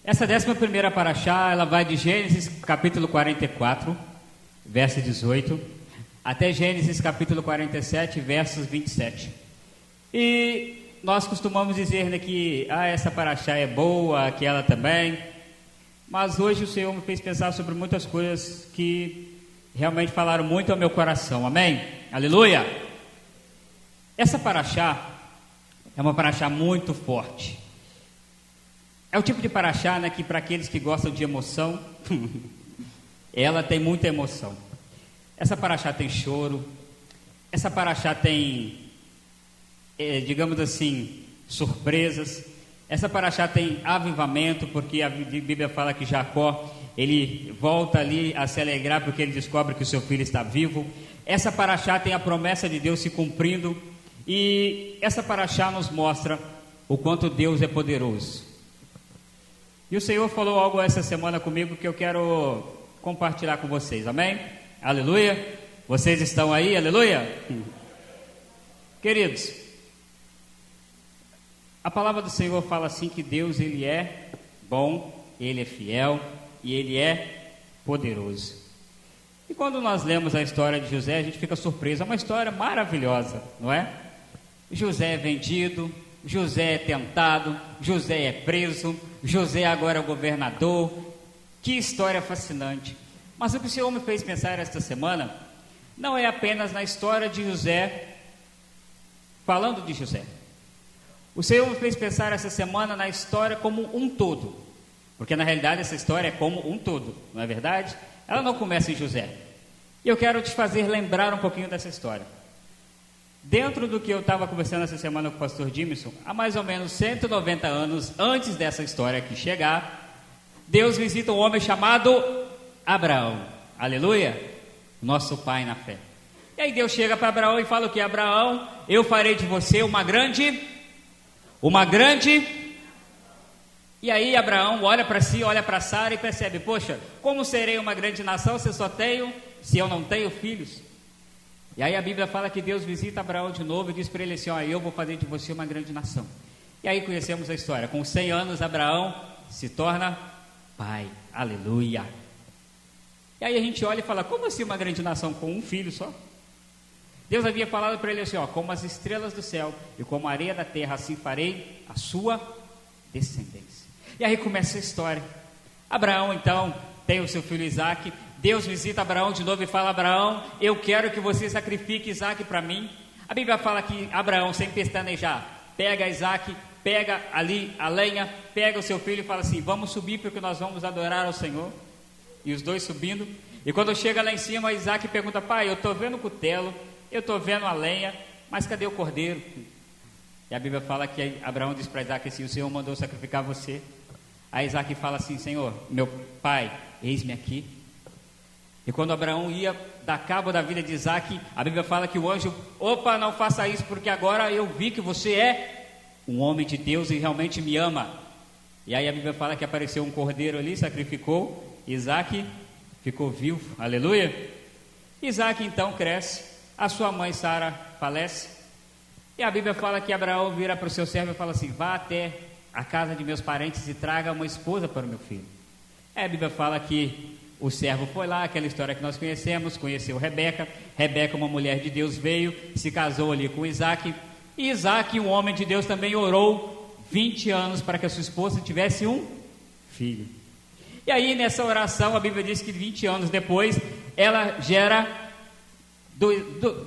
Essa 11ª paraxá, ela vai de Gênesis capítulo 44, verso 18, até Gênesis capítulo 47, versos 27. E nós costumamos dizer, né, que essa paraxá é boa, aquela também, mas hoje o Senhor me fez pensar sobre muitas coisas que realmente falaram muito ao meu coração, amém? Aleluia! Essa paraxá é uma paraxá muito forte. É o tipo de paraxá, né, que para aqueles que gostam de emoção, ela tem muita emoção. Essa paraxá tem choro, essa paraxá tem, digamos assim, surpresas. Essa paraxá tem avivamento, porque a Bíblia fala que Jacó, ele volta ali a se alegrar porque ele descobre que o seu filho está vivo. Essa paraxá tem a promessa de Deus se cumprindo, e essa paraxá nos mostra o quanto Deus é poderoso. E o Senhor falou algo essa semana comigo que eu quero compartilhar com vocês, amém? Aleluia! Vocês estão aí, aleluia? Queridos, a palavra do Senhor fala assim que Deus, Ele é bom, Ele é fiel e Ele é poderoso. E quando nós lemos a história de José, a gente fica surpreso, é uma história maravilhosa, não é? José é vendido, José é tentado, José é preso, José agora é o governador. Que história fascinante. Mas o que o Senhor me fez pensar esta semana não é apenas na história de José, falando de José. O Senhor me fez pensar essa semana na história como um todo, porque na realidade essa história é como um todo, não é verdade? Ela não começa em José. E eu quero te fazer lembrar um pouquinho dessa história. Dentro do que eu estava conversando essa semana com o pastor Jimson, há mais ou menos 190 anos antes dessa história aqui chegar, Deus visita um homem chamado Abraão, aleluia, nosso pai na fé. E aí Deus chega para Abraão e fala o que? Abraão, eu farei de você uma grande... E aí Abraão olha para si, olha para Sara e percebe, poxa, como serei uma grande nação se eu não tenho filhos? E aí a Bíblia fala que Deus visita Abraão de novo e diz para ele assim, eu vou fazer de você uma grande nação. E aí conhecemos a história, com 100 anos Abraão se torna pai, aleluia. E aí a gente olha e fala, como assim uma grande nação com um filho só? Deus havia falado para ele assim, como as estrelas do céu e como a areia da terra, assim farei a sua descendência. E aí começa a história. Abraão então tem o seu filho Isaque. Deus visita Abraão de novo e fala, Abraão, eu quero que você sacrifique Isaque para mim. A Bíblia fala que Abraão, sem pestanejar, pega Isaque, pega ali a lenha, pega o seu filho e fala assim, vamos subir porque nós vamos adorar ao Senhor. E os dois subindo, e quando chega lá em cima, Isaque pergunta, pai, eu estou vendo o cutelo, eu estou vendo a lenha, mas cadê o cordeiro? E a Bíblia fala que Abraão diz para Isaque assim, o Senhor mandou sacrificar você. Aí Isaque fala assim, Senhor, meu pai, eis-me aqui. E quando Abraão ia dar cabo da vida de Isaque, a Bíblia fala que o anjo, não faça isso, porque agora eu vi que você é um homem de Deus e realmente me ama. E aí a Bíblia fala que apareceu um cordeiro ali, sacrificou, Isaque ficou vivo, aleluia. Isaque então cresce, a sua mãe Sara falece, e a Bíblia fala que Abraão vira para o seu servo e fala assim, vá até a casa de meus parentes e traga uma esposa para o meu filho. Aí a Bíblia fala que o servo foi lá, aquela história que nós conhecemos, conheceu Rebeca. Rebeca, uma mulher de Deus, veio, se casou ali com Isaque. E Isaque, um homem de Deus, também orou 20 anos para que a sua esposa tivesse um filho. E aí nessa oração, a Bíblia diz que 20 anos depois, ela gera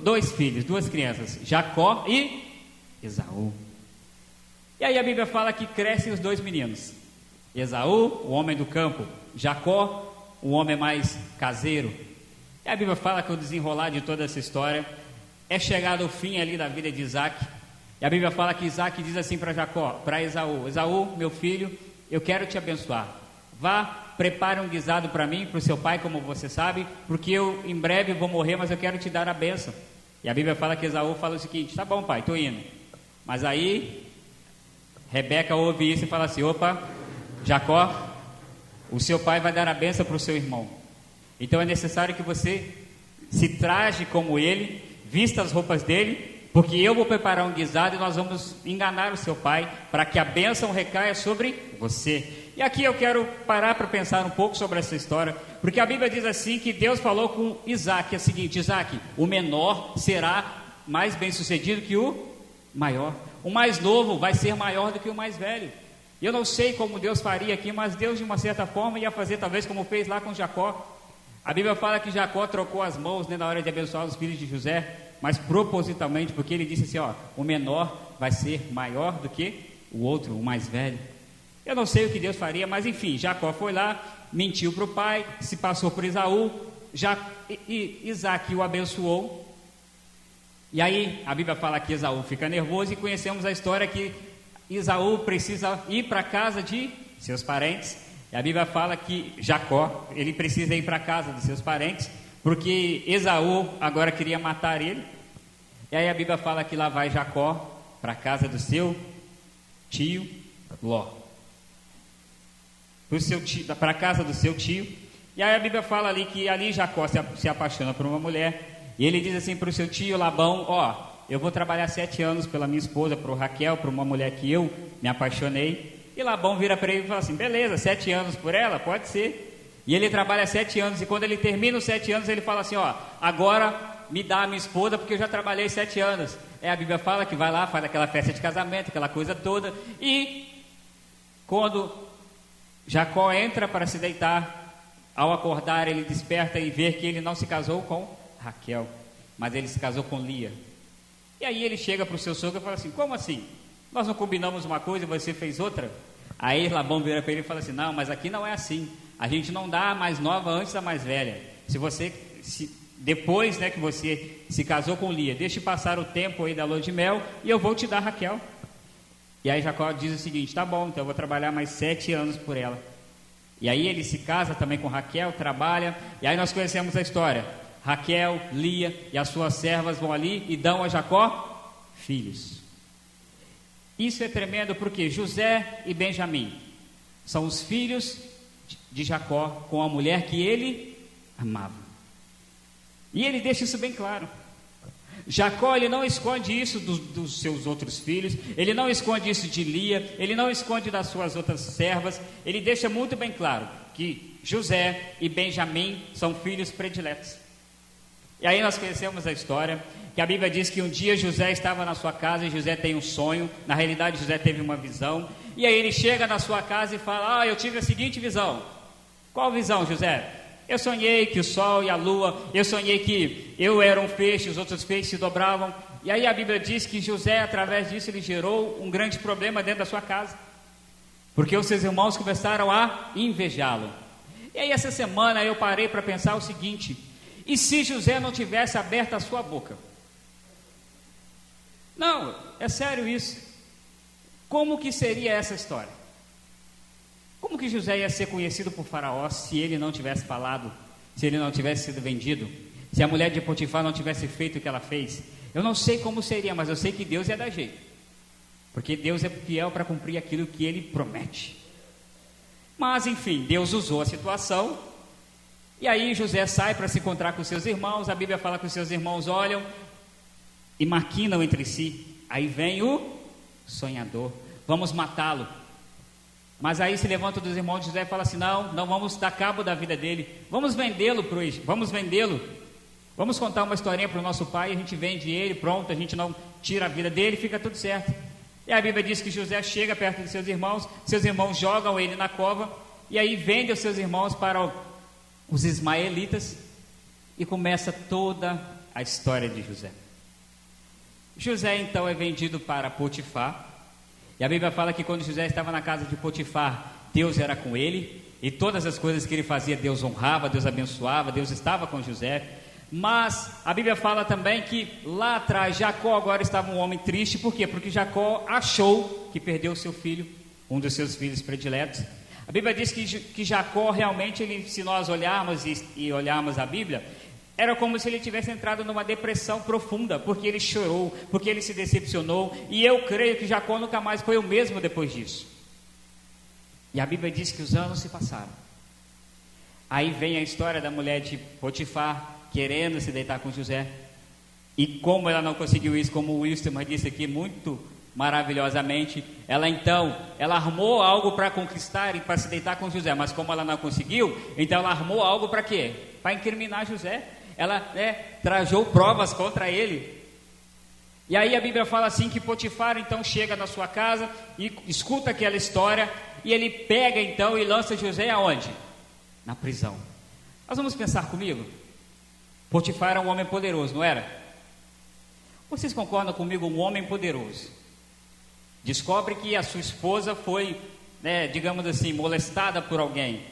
dois filhos, duas crianças, Jacó e Esaú. E aí a Bíblia fala que crescem os dois meninos, Esaú, o homem do campo, Jacó, o homem mais caseiro. E a Bíblia fala que o desenrolar de toda essa história é chegado ao fim ali da vida de Isaque. E a Bíblia fala que Isaque diz assim para Esaú, Esaú, meu filho, eu quero te abençoar. Vá, prepare um guisado para mim, para o seu pai, como você sabe, porque eu em breve vou morrer, mas eu quero te dar a bênção. E a Bíblia fala que Esaú fala o seguinte, tá bom pai, estou indo. Mas aí Rebeca ouve isso e fala assim, Jacó, o seu pai vai dar a bênção para o seu irmão. Então é necessário que você se traje como ele, vista as roupas dele Porque eu vou preparar um guisado e nós vamos enganar o seu pai para que a bênção recaia sobre você. E aqui eu quero parar para pensar um pouco sobre essa história, porque a Bíblia diz assim que Deus falou com Isaac, é o seguinte: Isaac, o menor será mais bem sucedido que o maior. O mais novo vai ser maior do que o mais velho. E eu não sei como Deus faria aqui, mas Deus de uma certa forma ia fazer talvez como fez lá com Jacó. A Bíblia fala que Jacó trocou as mãos, né, na hora de abençoar os filhos de José, mas propositalmente, porque ele disse assim, ó, o menor vai ser maior do que o outro, o mais velho. Eu não sei o que Deus faria, mas enfim, Jacó foi lá, mentiu para o pai, se passou por Esaú, Isaac o abençoou. E aí a Bíblia fala que Esaú fica nervoso, e conhecemos a história que Esaú precisa ir para a casa de seus parentes. E a Bíblia fala que Jacó, ele precisa ir para a casa dos seus parentes, porque Esaú agora queria matar ele. E aí a Bíblia fala que lá vai Jacó para a casa do seu tio Ló, para a casa do seu tio. E aí a Bíblia fala ali que ali Jacó se apaixona por uma mulher, e ele diz assim para o seu tio Labão: ó, eu vou trabalhar 7 anos pela minha esposa, para Raquel, para uma mulher que eu me apaixonei. E Labão vira para ele e fala assim: beleza, 7 anos por ela? Pode ser. E ele trabalha 7 anos, e quando ele termina os 7 anos, ele fala assim: ó, agora me dá a minha esposa, porque eu já trabalhei 7 anos. A Bíblia fala que vai lá, faz aquela festa de casamento, aquela coisa toda. E quando Jacó entra para se deitar, ao acordar ele desperta e vê que ele não se casou com Raquel, mas ele se casou com Lia. E aí ele chega para o seu sogro e fala assim: como assim? Nós não combinamos uma coisa e você fez outra? Aí Labão vira para ele e fala assim: não, mas aqui não é assim. A gente não dá a mais nova antes da mais velha. Depois, né, que você se casou com Lia, deixe passar o tempo aí da lua de mel e eu vou te dar Raquel. E aí Jacó diz o seguinte: tá bom, então eu vou trabalhar mais 7 anos por ela. E aí ele se casa também com Raquel, trabalha, e aí nós conhecemos a história. Raquel, Lia e as suas servas vão ali e dão a Jacó filhos. Isso é tremendo porque José e Benjamim são os filhos de Jacó com a mulher que ele amava. E ele deixa isso bem claro. Jacó, ele não esconde isso dos seus outros filhos, ele não esconde isso de Lia, ele não esconde das suas outras servas. Ele deixa muito bem claro que José e Benjamim são filhos prediletos. E aí nós conhecemos a história, que a Bíblia diz que um dia José estava na sua casa e José tem um sonho. Na realidade José teve uma visão, e aí ele chega na sua casa e fala: eu tive a seguinte visão. Qual visão, José? Eu sonhei que o sol e a lua, eu sonhei que eu era um feixe, os outros feixes se dobravam. E aí a Bíblia diz que José, através disso, ele gerou um grande problema dentro da sua casa, porque os seus irmãos começaram a invejá-lo. E aí essa semana eu parei para pensar o seguinte: e se José não tivesse aberto a sua boca? Não, é sério isso. Como que seria essa história? Como que José ia ser conhecido por Faraó se ele não tivesse falado, se ele não tivesse sido vendido, se a mulher de Potifar não tivesse feito o que ela fez? Eu não sei como seria, mas eu sei que Deus ia dar jeito, porque Deus é fiel para cumprir aquilo que ele promete. Mas enfim, Deus usou a situação. E aí José sai para se encontrar com seus irmãos. A Bíblia fala que os seus irmãos olham e maquinam entre si. Aí vem o sonhador: vamos matá-lo. Mas aí se levanta dos irmãos de José e fala assim: não vamos dar cabo da vida dele, vamos vendê-lo, vamos contar uma historinha para o nosso pai, a gente vende ele, pronto, a gente não tira a vida dele, fica tudo certo. E a Bíblia diz que José chega perto de seus irmãos jogam ele na cova, e aí vende os seus irmãos para os ismaelitas, e começa toda a história de José. José então é vendido para Potifar. E a Bíblia fala que quando José estava na casa de Potifar, Deus era com ele, e todas as coisas que ele fazia, Deus honrava, Deus abençoava, Deus estava com José. Mas a Bíblia fala também que lá atrás, Jacó agora estava um homem triste. Por quê? Porque Jacó achou que perdeu o seu filho, um dos seus filhos prediletos. A Bíblia diz que Jacó realmente, se nós olharmos e olharmos a Bíblia, era como se ele tivesse entrado numa depressão profunda, porque ele chorou, porque ele se decepcionou, e eu creio que Jacó nunca mais foi o mesmo depois disso. E a Bíblia diz que os anos se passaram. Aí vem a história da mulher de Potifar, querendo se deitar com José. E como ela não conseguiu isso, como o Wilson disse aqui muito maravilhosamente, ela armou algo para conquistar e para se deitar com José, mas como ela não conseguiu, então ela armou algo para quê? Para incriminar José. Ela trajou provas contra ele. E aí a Bíblia fala assim que Potifar então chega na sua casa e escuta aquela história, e ele pega então e lança José aonde? Na prisão. Nós vamos pensar comigo? Potifar era um homem poderoso, não era? Vocês concordam comigo? Um homem poderoso descobre que a sua esposa foi, digamos assim, molestada por alguém,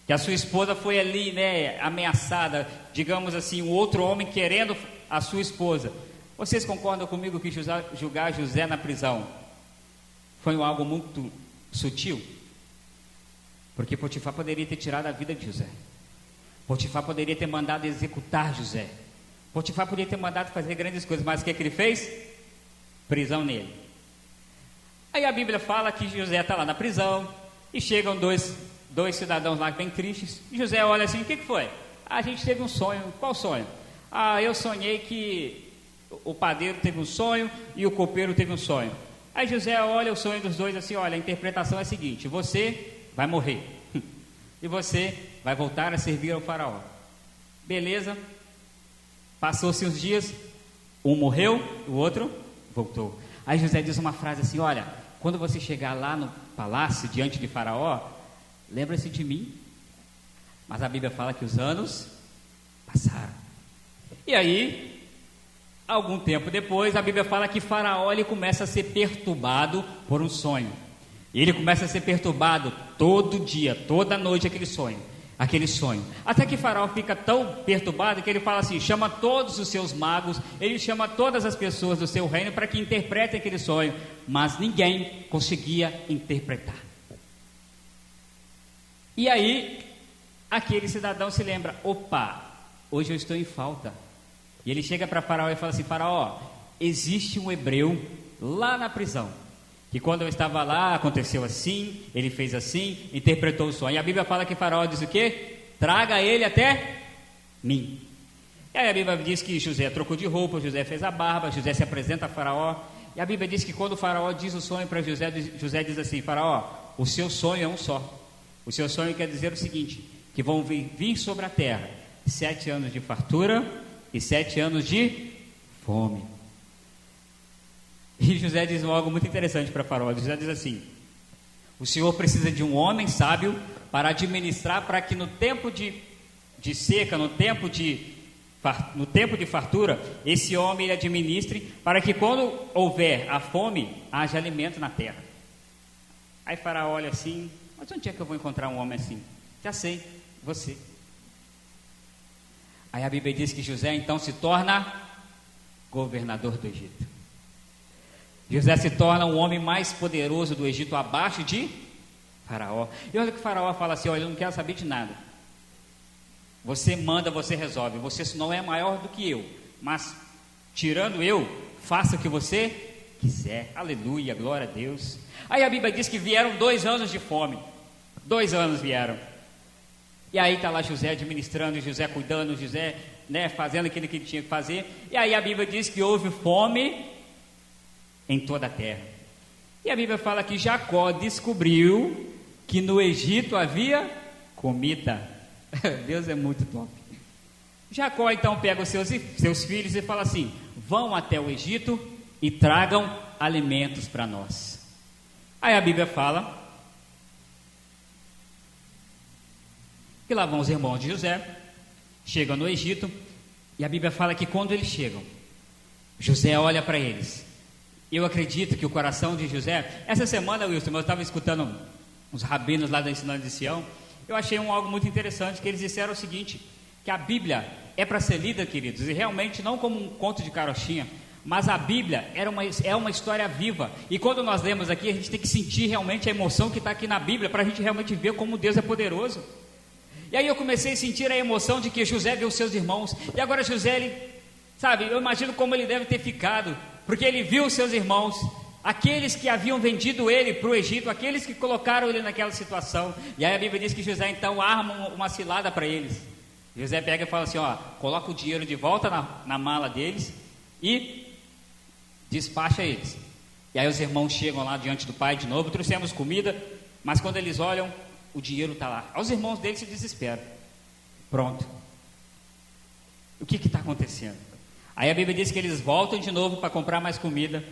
que a sua esposa foi ali, ameaçada, digamos assim, um outro homem querendo a sua esposa. Vocês concordam comigo que julgar José na prisão foi algo muito sutil? Porque Potifar poderia ter tirado a vida de José. Potifar poderia ter mandado executar José. Potifar poderia ter mandado fazer grandes coisas, mas o que ele fez? Prisão nele. Aí a Bíblia fala que José está lá na prisão e chegam dois cidadãos lá bem tristes. E José olha assim: o que foi? A gente teve um sonho. Qual sonho? Eu sonhei que o padeiro teve um sonho e o copeiro teve um sonho. Aí José olha o sonho dos dois assim: olha, a interpretação é a seguinte: você vai morrer e você vai voltar a servir ao faraó. Beleza? Passou-se uns dias, um morreu, o outro voltou. Aí José diz uma frase assim: olha, quando você chegar lá no palácio, diante de faraó, lembra-se de mim. Mas a Bíblia fala que os anos passaram. E aí, algum tempo depois, a Bíblia fala que faraó ele começa a ser perturbado por um sonho. E ele começa a ser perturbado todo dia, toda noite, aquele sonho. Até que faraó fica tão perturbado que ele fala assim: chama todos os seus magos, ele chama todas as pessoas do seu reino para que interpretem aquele sonho, mas ninguém conseguia interpretar. E aí, aquele cidadão se lembra: opa, hoje eu estou em falta. E ele chega para faraó e fala assim: faraó, existe um hebreu lá na prisão, que quando eu estava lá, aconteceu assim, ele fez assim, interpretou o sonho. E a Bíblia fala que faraó diz o quê? Traga ele até mim. E aí a Bíblia diz que José trocou de roupa, José fez a barba, José se apresenta a faraó. E a Bíblia diz que quando o faraó diz o sonho para José, José diz assim: faraó, o seu sonho é um só. O seu sonho quer dizer o seguinte: que vão vir sobre a terra 7 anos de fartura e 7 anos de fome. E José diz algo muito interessante para faraó. José diz assim: o Senhor precisa de um homem sábio para administrar, para que no tempo de seca, no tempo de fartura, esse homem ele administre, para que quando houver a fome, haja alimento na terra. Aí faraó olha assim: mas onde é que eu vou encontrar um homem assim? Já sei, você. Aí a Bíblia diz que José então se torna governador do Egito. José se torna o homem mais poderoso do Egito, abaixo de faraó. E olha que faraó fala assim: olha, eu não quero saber de nada. Você manda, você resolve. Você não é maior do que eu, mas tirando eu, faça o que você quiser. Aleluia, glória a Deus. Aí a Bíblia diz que vieram 2 anos de fome. 2 anos vieram. E aí está lá José administrando, José cuidando, José fazendo aquilo que ele tinha que fazer. E aí a Bíblia diz que houve fome em toda a terra. E a Bíblia fala que Jacó descobriu que no Egito havia comida. Deus é muito top. Jacó então pega os seus filhos e fala assim: vão até o Egito e tragam alimentos para nós. Aí a Bíblia fala que lá vão os irmãos de José, chegam no Egito, e a Bíblia fala que quando eles chegam, José olha para eles. Eu acredito que o coração de José... Essa semana, Wilson, eu estava escutando uns rabinos lá da Ensinando de Sião. Eu achei algo muito interessante, que eles disseram o seguinte: que a Bíblia é para ser lida, queridos, e realmente não como um conto de carochinha, mas a Bíblia é uma história viva. E quando nós lemos aqui, a gente tem que sentir realmente a emoção que está aqui na Bíblia, para a gente realmente ver como Deus é poderoso. E aí eu comecei a sentir a emoção de que José viu seus irmãos. E agora José, ele, sabe, eu imagino como ele deve ter ficado, porque ele viu os seus irmãos, aqueles que haviam vendido ele para o Egito, aqueles que colocaram ele naquela situação. E aí a Bíblia diz que José então arma uma cilada para eles. José pega e fala assim: ó, coloca o dinheiro de volta na mala deles e despacha eles. E aí os irmãos chegam lá diante do pai de novo, trouxemos comida, mas quando eles olham, o dinheiro está lá. Aí os irmãos dele se desesperam. Pronto. O que está acontecendo? Aí a Bíblia diz que eles voltam de novo para comprar mais comida.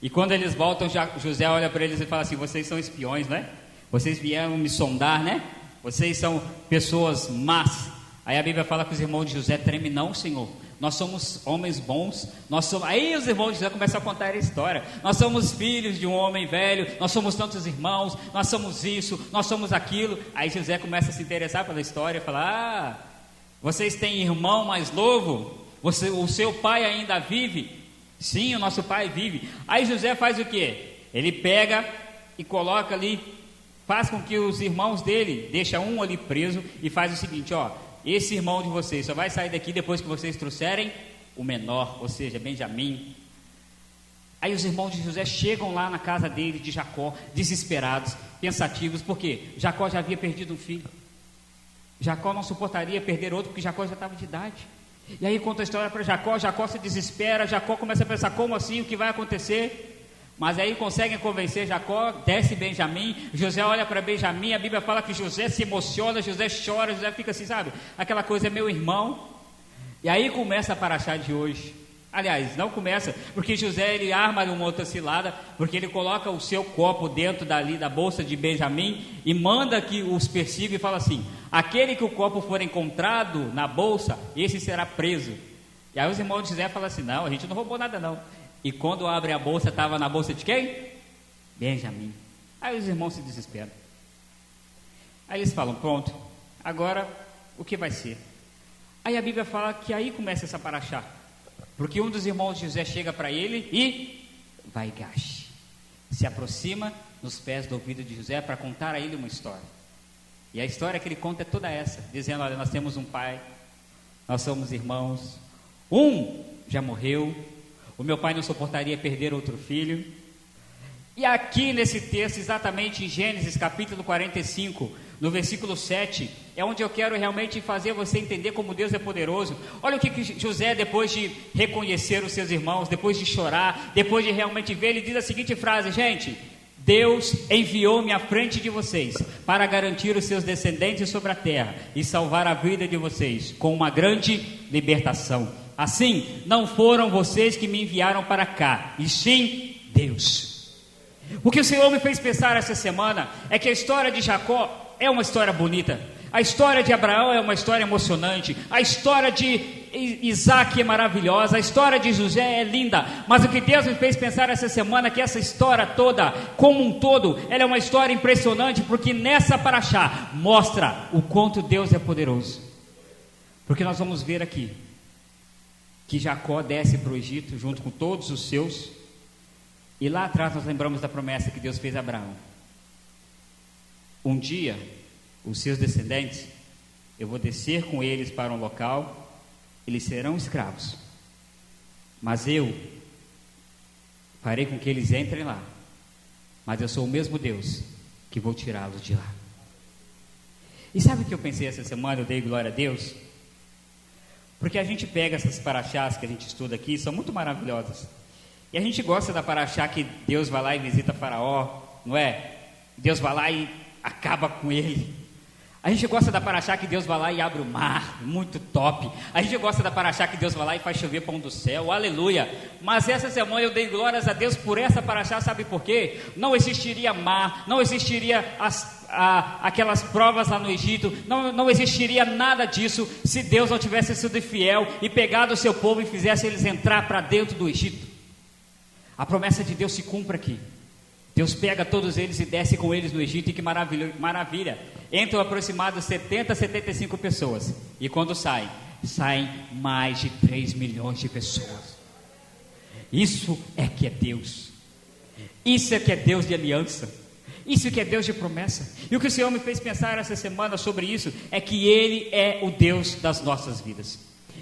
E quando eles voltam, José olha para eles e fala assim: vocês são espiões, né? Vocês vieram me sondar, né? Vocês são pessoas más. Aí a Bíblia fala que os irmãos de José tremem: não, Senhor, nós somos homens bons. Aí os irmãos de José começam a contar a história: nós somos filhos de um homem velho, nós somos tantos irmãos, nós somos isso, nós somos aquilo. Aí José começa a se interessar pela história e fala: vocês têm irmão mais novo? O seu pai ainda vive? Sim, o nosso pai vive. Aí José faz o quê? Ele pega e coloca ali, faz com que os irmãos dele, deixa um ali preso e faz o seguinte: esse irmão de vocês só vai sair daqui depois que vocês trouxerem o menor, ou seja, Benjamim. Aí os irmãos de José chegam lá na casa dele, de Jacó, desesperados, pensativos, porque Jacó já havia perdido um filho. Jacó não suportaria perder outro, porque Jacó já estava de idade. E aí conta a história para Jacó, Jacó se desespera, Jacó começa a pensar: como assim, o que vai acontecer? Mas aí conseguem convencer Jacó, desce Benjamim, José olha para Benjamim, a Bíblia fala que José se emociona, José chora, José fica assim, sabe? Aquela coisa: é meu irmão. E aí começa a paraxá de hoje. Aliás, não começa, porque José ele arma uma outra cilada, porque ele coloca o seu copo dentro da bolsa de Benjamim e manda que os persiga e fala assim: aquele que o copo for encontrado na bolsa, esse será preso. E aí os irmãos de José falam assim: não, a gente não roubou nada não. E quando abre a bolsa, estava na bolsa de quem? Benjamim. Aí os irmãos se desesperam. Aí eles falam: pronto, agora o que vai ser? Aí a Bíblia fala que aí começa essa paraxá, porque um dos irmãos de José chega para ele e vai gache, se aproxima nos pés do ouvido de José para contar a ele uma história. E a história que ele conta é toda essa, dizendo: olha, nós temos um pai, nós somos irmãos, um já morreu, o meu pai não suportaria perder outro filho. E aqui nesse texto, exatamente em Gênesis capítulo 45, no versículo 7, é onde eu quero realmente fazer você entender como Deus é poderoso. Olha o que José, depois de reconhecer os seus irmãos, depois de chorar, depois de realmente ver, ele diz a seguinte frase: gente, Deus enviou-me à frente de vocês para garantir os seus descendentes sobre a terra e salvar a vida de vocês com uma grande libertação. Assim, não foram vocês que me enviaram para cá, e sim Deus. O que o Senhor me fez pensar essa semana é que a história de Jacó é uma história bonita, a história de Abraão é uma história emocionante, a história de Isaac é maravilhosa, a história de José é linda, mas o que Deus me fez pensar essa semana é que essa história toda, como um todo, ela é uma história impressionante, porque nessa paraxá mostra o quanto Deus é poderoso. Porque nós vamos ver aqui que Jacó desce para o Egito junto com todos os seus. E lá atrás nós lembramos da promessa que Deus fez a Abraão: um dia os seus descendentes, eu vou descer com eles para um local, eles serão escravos, mas eu farei com que eles entrem lá, mas eu sou o mesmo Deus que vou tirá-los de lá. E sabe o que eu pensei essa semana? Eu dei glória a Deus, porque a gente pega essas paraxás que a gente estuda aqui, são muito maravilhosas. E a gente gosta da paraxá que Deus vai lá e visita Faraó, não é? Deus vai lá e acaba com ele. A gente gosta da paraxá que Deus vai lá e abre o mar, muito top. A gente gosta da paraxá que Deus vai lá e faz chover pão do céu, aleluia. Mas essa semana eu dei glórias a Deus por essa paraxá, sabe por quê? Não existiria mar, não existiria aquelas provas lá no Egito, não existiria nada disso se Deus não tivesse sido fiel e pegado o seu povo e fizesse eles entrar para dentro do Egito. A promessa de Deus se cumpre aqui. Deus pega todos eles e desce com eles no Egito, e que maravilha. Entram aproximadamente 70 a 75 pessoas. E quando saem mais de 3 milhões de pessoas. Isso é que é Deus. Isso é que é Deus de aliança. Isso que é Deus de promessa. E o que o Senhor me fez pensar essa semana sobre isso é que Ele é o Deus das nossas vidas.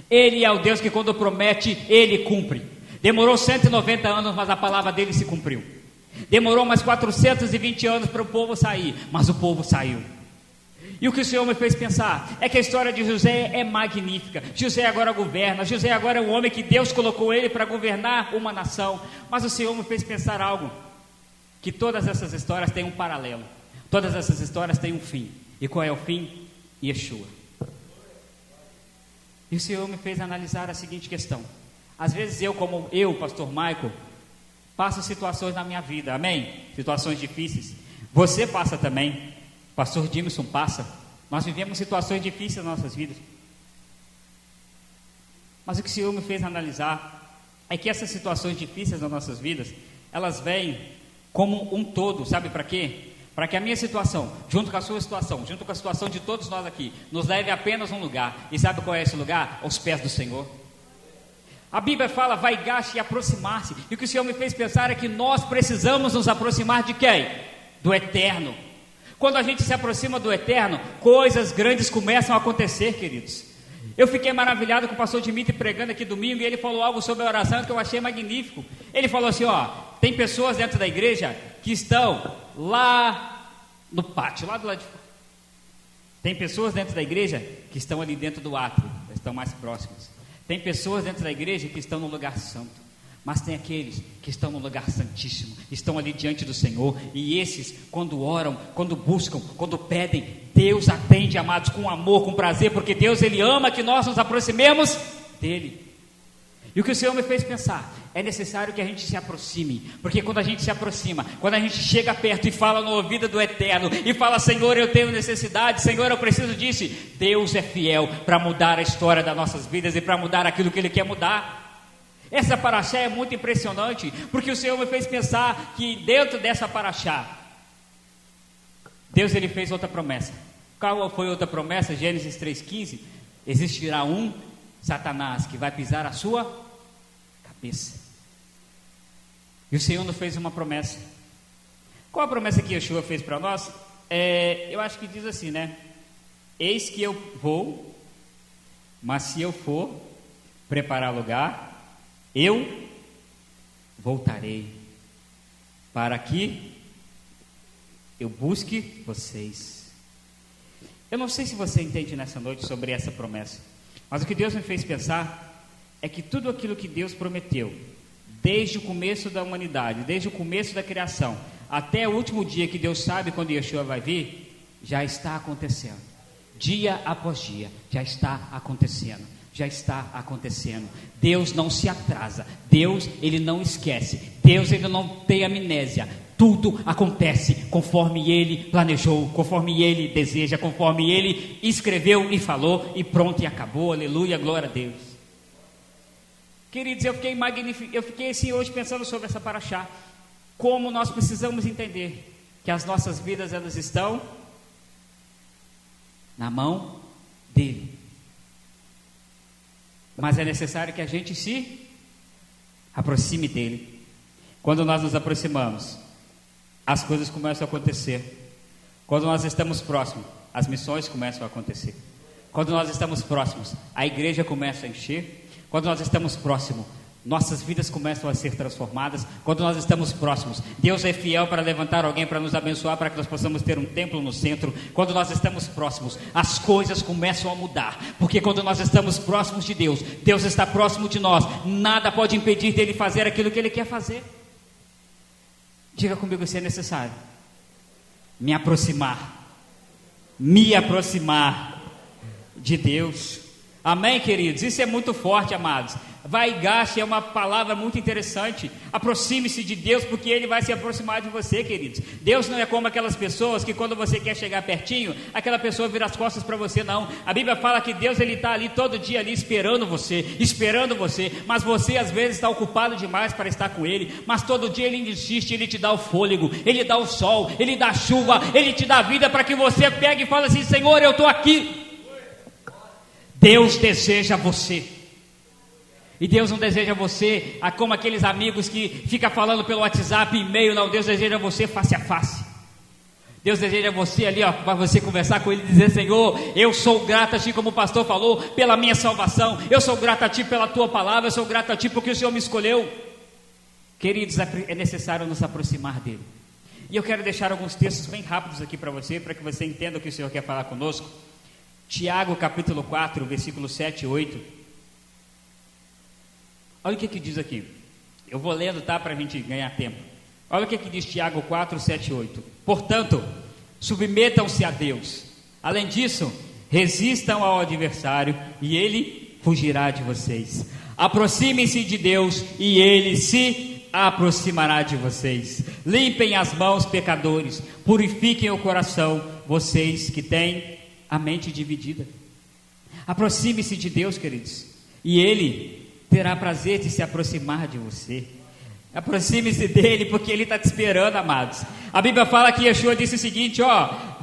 Ele é o Deus que quando promete, Ele cumpre. Demorou 190 anos, mas a palavra dele se cumpriu. Demorou mais 420 anos para o povo sair, mas o povo saiu. E o que o Senhor me fez pensar é que a história de José é magnífica. José agora governa, José agora é um homem que Deus colocou ele para governar uma nação. Mas o Senhor me fez pensar algo, que todas essas histórias têm um paralelo, todas essas histórias têm um fim. E qual é o fim? Yeshua. E o Senhor me fez analisar a seguinte questão: às vezes eu, pastor Michael, passo situações na minha vida, amém? Situações difíceis. Você passa também, pastor Dimson passa. Nós vivemos situações difíceis nas nossas vidas. Mas o que o Senhor me fez analisar é que essas situações difíceis nas nossas vidas, elas vêm como um todo, sabe para quê? Para que a minha situação, junto com a sua situação, junto com a situação de todos nós aqui, nos leve apenas a um lugar. E sabe qual é esse lugar? Aos pés do Senhor. A Bíblia fala, vai gaste e aproximar-se. E o que o Senhor me fez pensar é que nós precisamos nos aproximar de quem? Do Eterno. Quando a gente se aproxima do Eterno, coisas grandes começam a acontecer, queridos. Eu fiquei maravilhado com o pastor Dimitri pregando aqui domingo, e ele falou algo sobre a oração que eu achei magnífico. Ele falou assim, tem pessoas dentro da igreja que estão lá no pátio, lá do lado de fora. Tem pessoas dentro da igreja que estão ali dentro do átrio, estão mais próximas. Tem pessoas dentro da igreja que estão no lugar santo. Mas tem aqueles que estão no lugar santíssimo, estão ali diante do Senhor. E esses, quando oram, quando buscam, quando pedem, Deus atende, amados, com amor, com prazer. Porque Deus, Ele ama que nós nos aproximemos dEle. E o que o Senhor me fez pensar, é necessário que a gente se aproxime. Porque quando a gente se aproxima, quando a gente chega perto e fala no ouvido do Eterno, e fala, Senhor, eu tenho necessidade, Senhor, eu preciso disso, Deus é fiel para mudar a história das nossas vidas e para mudar aquilo que Ele quer mudar. Essa paraxá é muito impressionante, porque o Senhor me fez pensar que dentro dessa paraxá, Deus, Ele fez outra promessa. Qual foi outra promessa? Gênesis 3,15, existirá um Satanás que vai pisar a sua cabeça. E o Senhor nos fez uma promessa. Qual a promessa que Yeshua fez para nós? Eu acho que diz assim, né? Eis que eu vou, mas se eu for preparar lugar, eu voltarei, para que eu busque vocês. Eu não sei se você entende nessa noite sobre essa promessa, mas o que Deus me fez pensar é que tudo aquilo que Deus prometeu, desde o começo da humanidade, desde o começo da criação, até o último dia que Deus sabe quando Yeshua vai vir, já está acontecendo. Dia após dia, já está acontecendo. Já está acontecendo. Deus não se atrasa. Deus, Ele não esquece. Deus, Ele não tem amnésia. Tudo acontece conforme Ele planejou, conforme Ele deseja, conforme Ele escreveu e falou, e pronto, e acabou. Aleluia, glória a Deus. Queridos, eu fiquei assim hoje pensando sobre essa paraxá. Como nós precisamos entender que as nossas vidas, elas estão na mão dEle. Mas é necessário que a gente se aproxime dEle. Quando nós nos aproximamos, as coisas começam a acontecer. Quando nós estamos próximos, as missões começam a acontecer. Quando nós estamos próximos, a igreja começa a encher. Quando nós estamos próximos, nossas vidas começam a ser transformadas. Quando nós estamos próximos, Deus é fiel para levantar alguém para nos abençoar, para que nós possamos ter um templo no centro. Quando nós estamos próximos, as coisas começam a mudar, porque quando nós estamos próximos de Deus, Deus está próximo de nós. Nada pode impedir dele fazer aquilo que ele quer fazer. Diga comigo se é necessário me aproximar de Deus. Amém, queridos? Isso é muito forte, amados. Vai gaste é uma palavra muito interessante. Aproxime-se de Deus, porque Ele vai se aproximar de você, queridos. Deus não é como aquelas pessoas que quando você quer chegar pertinho, aquela pessoa vira as costas para você, não. A Bíblia fala que Deus, Ele está ali todo dia ali esperando você, mas você às vezes está ocupado demais para estar com Ele. Mas todo dia Ele insiste, Ele te dá o fôlego, Ele dá o sol, Ele dá a chuva, Ele te dá a vida para que você pegue e fale assim, Senhor, eu estou aqui. Deus deseja você. E Deus não deseja você como aqueles amigos que ficam falando pelo WhatsApp, e-mail. Não, Deus deseja você face a face. Deus deseja você ali, para você conversar com Ele e dizer, Senhor, eu sou grato a Ti, como o pastor falou, pela minha salvação. Eu sou grato a Ti pela Tua palavra. Eu sou grato a Ti porque o Senhor me escolheu. Queridos, é necessário nos aproximar dEle. E eu quero deixar alguns textos bem rápidos aqui para você que entenda o que o Senhor quer falar conosco. Tiago capítulo 4, versículos 7 e 8. Olha o que diz aqui. Eu vou lendo, tá? Para a gente ganhar tempo. Olha o que diz Tiago 4, 7 e 8. Portanto, submetam-se a Deus. Além disso, resistam ao adversário e ele fugirá de vocês. Aproximem-se de Deus e ele se aproximará de vocês. Limpem as mãos, pecadores. Purifiquem o coração, vocês que têm a mente dividida. Aproxime-se de Deus, queridos, e ele terá prazer de se aproximar de você. Aproxime-se dele, porque ele está te esperando, amados. A Bíblia fala que Yeshua disse o seguinte,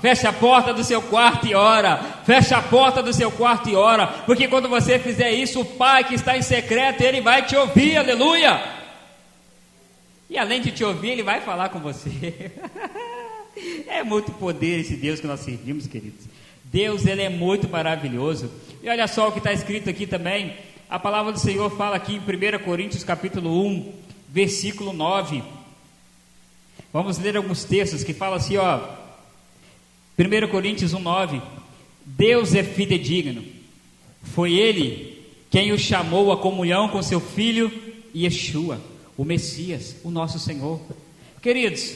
fecha a porta do seu quarto e ora. Fecha a porta do seu quarto e ora, porque quando você fizer isso, o Pai que está em secreto, ele vai te ouvir, aleluia. E além de te ouvir, ele vai falar com você. É muito poder esse Deus que nós servimos, queridos. Deus, ele é muito maravilhoso. E olha só o que está escrito aqui também. A palavra do Senhor fala aqui em 1 Coríntios capítulo 1, versículo 9. Vamos ler alguns textos que falam assim, 1 Coríntios 1, 9. Deus é fidedigno. Foi ele quem o chamou à comunhão com seu Filho Yeshua, o Messias, o nosso Senhor. Queridos,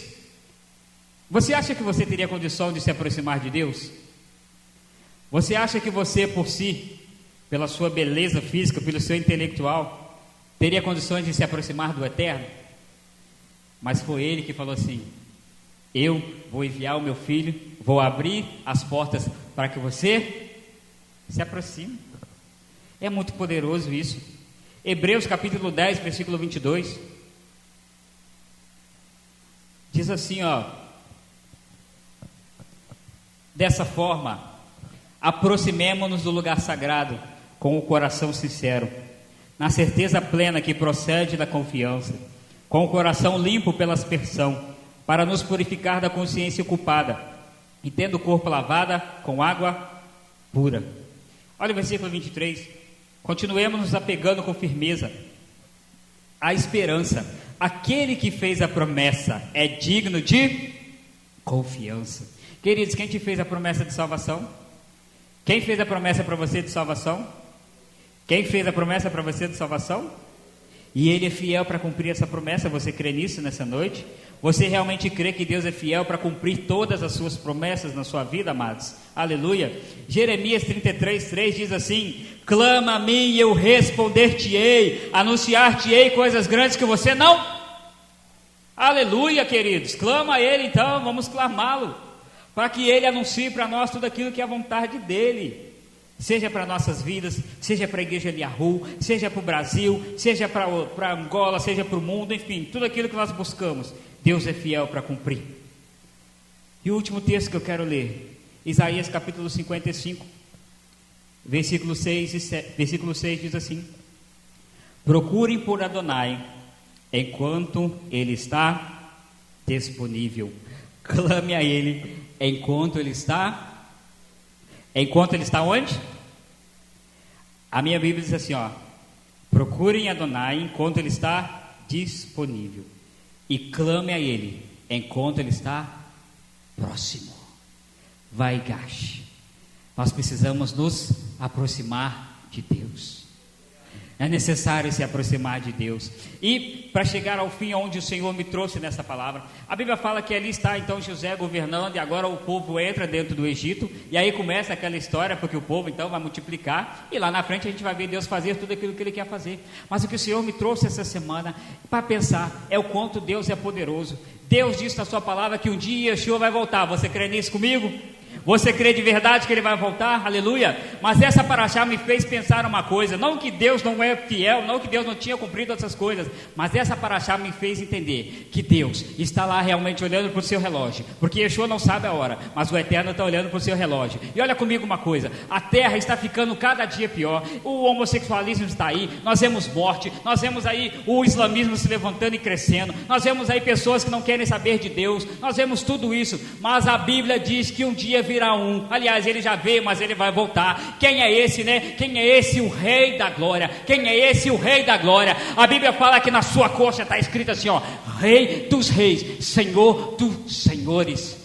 você acha que você teria condição de se aproximar de Deus? Você acha que você por si, pela sua beleza física, pelo seu intelectual, teria condições de se aproximar do Eterno? Mas foi ele que falou assim: eu vou enviar o meu Filho, vou abrir as portas para que você se aproxime. É muito poderoso isso. Hebreus capítulo 10, versículo 22 diz assim, dessa forma, aproximemo-nos do lugar sagrado com o coração sincero, na certeza plena que procede da confiança, com o coração limpo pela aspersão, para nos purificar da consciência culpada, e tendo o corpo lavado com água pura. Olha o versículo 23. Continuemos nos apegando com firmeza à esperança. Aquele que fez a promessa é digno de confiança. Queridos, quem te fez a promessa de salvação? Quem fez a promessa para você de salvação? Quem fez a promessa para você de salvação? E ele é fiel para cumprir essa promessa. Você crê nisso nessa noite? Você realmente crê que Deus é fiel para cumprir todas as suas promessas na sua vida, amados? Aleluia. Jeremias 33:3 diz assim: clama a mim e eu responder-te-ei, anunciar-te-ei coisas grandes que você não. Aleluia, queridos. Clama a ele então, vamos clamá-lo, para que ele anuncie para nós tudo aquilo que é a vontade dele. Seja para nossas vidas, seja para a igreja de Yahoo, seja para o Brasil, seja para Angola, seja para o mundo, enfim, tudo aquilo que nós buscamos, Deus é fiel para cumprir. E o último texto que eu quero ler, Isaías capítulo 55, versículo 6 diz assim: procurem por Adonai, enquanto ele está disponível, clame a ele, enquanto ele está onde? A minha Bíblia diz assim, procurem Adonai enquanto ele está disponível, e clame a ele enquanto ele está próximo. Vai, Gash. Nós precisamos nos aproximar de Deus. É necessário se aproximar de Deus. E para chegar ao fim onde o Senhor me trouxe nessa palavra, a Bíblia fala que ali está então José governando, e agora o povo entra dentro do Egito, e aí começa aquela história, porque o povo então vai multiplicar, e lá na frente a gente vai ver Deus fazer tudo aquilo que Ele quer fazer. Mas o que o Senhor me trouxe essa semana para pensar é o quanto Deus é poderoso. Deus disse na sua palavra que um dia Yeshua vai voltar. Você crê nisso comigo? Você crê de verdade que ele vai voltar? Aleluia. Mas essa paraxá me fez pensar uma coisa, não que Deus não é fiel, não que Deus não tinha cumprido essas coisas, mas essa paraxá me fez entender que Deus está lá realmente olhando para o seu relógio, porque Yeshua não sabe a hora, mas o Eterno está olhando para o seu relógio. E olha comigo uma coisa, a terra está ficando cada dia pior, o homossexualismo está aí, nós vemos morte, nós vemos aí o islamismo se levantando e crescendo, nós vemos aí pessoas que não querem saber de Deus, nós vemos tudo isso, mas a Bíblia diz que um dia virá um. Aliás, ele já veio, mas ele vai voltar. Quem é esse, né? Quem é esse? O Rei da Glória. Quem é esse? O Rei da Glória. A Bíblia fala que na sua coxa está escrito assim, ó: Rei dos reis, Senhor dos senhores.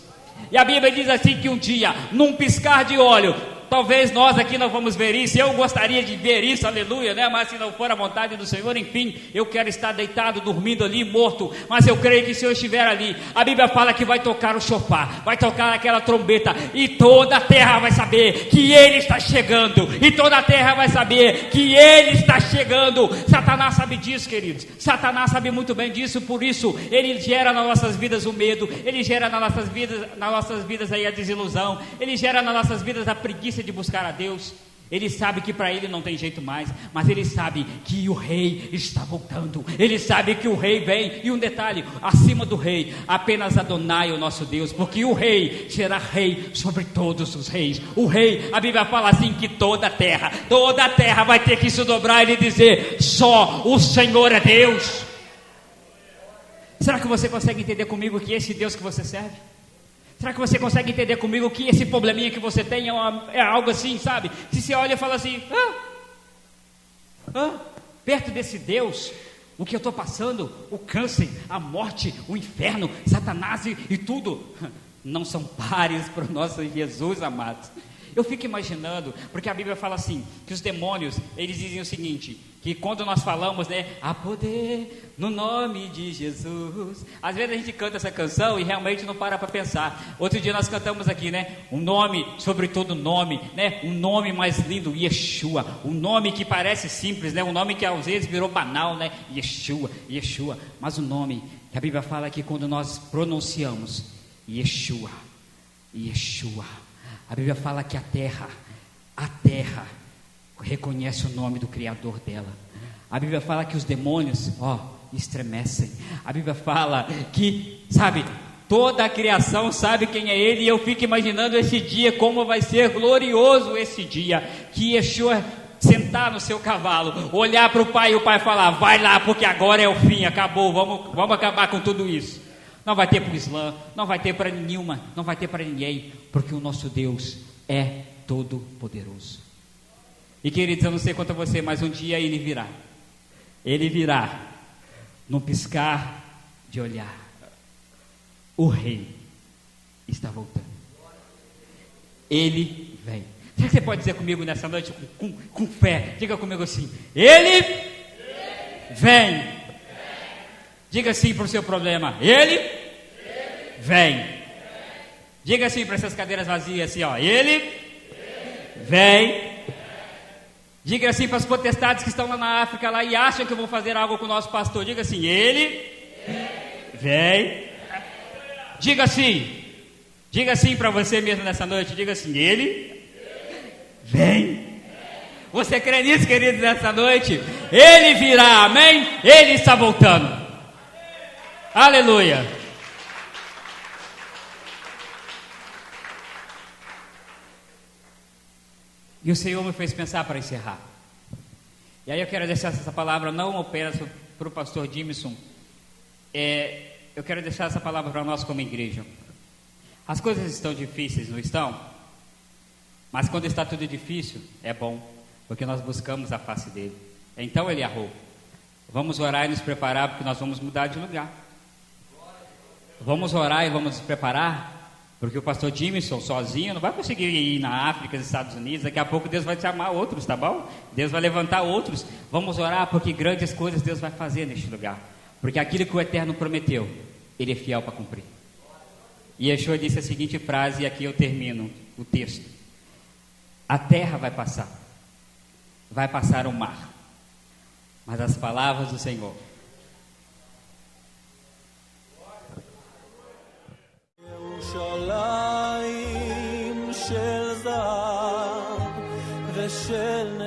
E a Bíblia diz assim que um dia, num piscar de olho, talvez nós aqui não vamos ver isso. Eu gostaria de ver isso, aleluia, né? Mas se não for a vontade do Senhor, enfim, eu quero estar deitado, dormindo ali, morto. Mas eu creio que se eu estiver ali, a Bíblia fala que vai tocar o chofar, vai tocar aquela trombeta, e toda a terra vai saber que Ele está chegando. E toda a terra vai saber que Ele está chegando. Satanás sabe disso, queridos. Satanás sabe muito bem disso. Por isso, ele gera nas nossas vidas o medo. Ele gera nas nossas vidas aí a desilusão. Ele gera nas nossas vidas a preguiça de buscar a Deus. Ele sabe que para ele não tem jeito mais, mas ele sabe que o rei está voltando. Ele sabe que o rei vem. E um detalhe, acima do rei, apenas Adonai, o nosso Deus, porque o rei será rei sobre todos os reis. O rei, a Bíblia fala assim, que toda a terra vai ter que se dobrar e dizer: só o Senhor é Deus. Será que você consegue entender comigo que esse Deus que você serve? Será que você consegue entender comigo que esse probleminha que você tem é algo assim, sabe? Se você olha e fala assim, perto desse Deus, o que eu estou passando, o câncer, a morte, o inferno, Satanás e tudo, não são pares para o nosso Jesus, amados. Eu fico imaginando, porque a Bíblia fala assim, que os demônios, eles dizem o seguinte, que quando nós falamos, né, há poder no nome de Jesus. Às vezes a gente canta essa canção e realmente não para pensar. Outro dia nós cantamos aqui, né, um nome, sobre todo nome, né, um nome mais lindo, Yeshua, um nome que parece simples, né, um nome que às vezes virou banal, né, Yeshua, mas o nome que a Bíblia fala que quando nós pronunciamos, Yeshua, a Bíblia fala que a terra reconhece o nome do Criador dela. A Bíblia fala que os demônios, estremecem. A Bíblia fala que, sabe, toda a criação sabe quem é Ele. E eu fico imaginando esse dia, como vai ser glorioso esse dia, que Yeshua sentar no seu cavalo, olhar para o Pai e o Pai falar: vai lá, porque agora é o fim, acabou, vamos acabar com tudo isso. Não vai ter para o Islã, não vai ter para nenhuma, não vai ter para ninguém, porque o nosso Deus é todo poderoso. E queridos, eu não sei quanto a você, mas um dia Ele virá, num piscar de olhar. O Rei está voltando, Ele vem. Será que você pode dizer comigo nessa noite, com fé? Diga comigo assim: Ele vem. Diga assim para o seu problema: Ele vem. Diga assim para essas cadeiras vazias assim, ó: Ele vem. Diga assim para as potestades que estão lá na África lá, e acham que vão fazer algo com o nosso pastor. Diga assim: Ele vem. Diga assim para você mesmo nessa noite. Diga assim: Ele vem. Você crê nisso, queridos, nessa noite? Ele virá, amém? Ele está voltando. Aleluia. E o Senhor me fez pensar para encerrar. E aí eu quero deixar essa palavra não apenas para o pastor Jimson. Eu quero deixar essa palavra para nós como igreja. As coisas estão difíceis, não estão? Mas quando está tudo difícil, é bom, porque nós buscamos a face dele. Então ele arrou. Vamos orar e nos preparar, porque nós vamos mudar de lugar. Vamos orar e vamos nos preparar, porque o pastor Jimson sozinho não vai conseguir ir na África, nos Estados Unidos. Daqui a pouco Deus vai chamar outros, tá bom? Deus vai levantar outros. Vamos orar, porque grandes coisas Deus vai fazer neste lugar, porque aquilo que o Eterno prometeu, Ele é fiel para cumprir. E Yeshua disse a seguinte frase, e aqui eu termino o texto: a terra vai passar o mar, mas as palavras do Senhor ירושלים של זהב ושל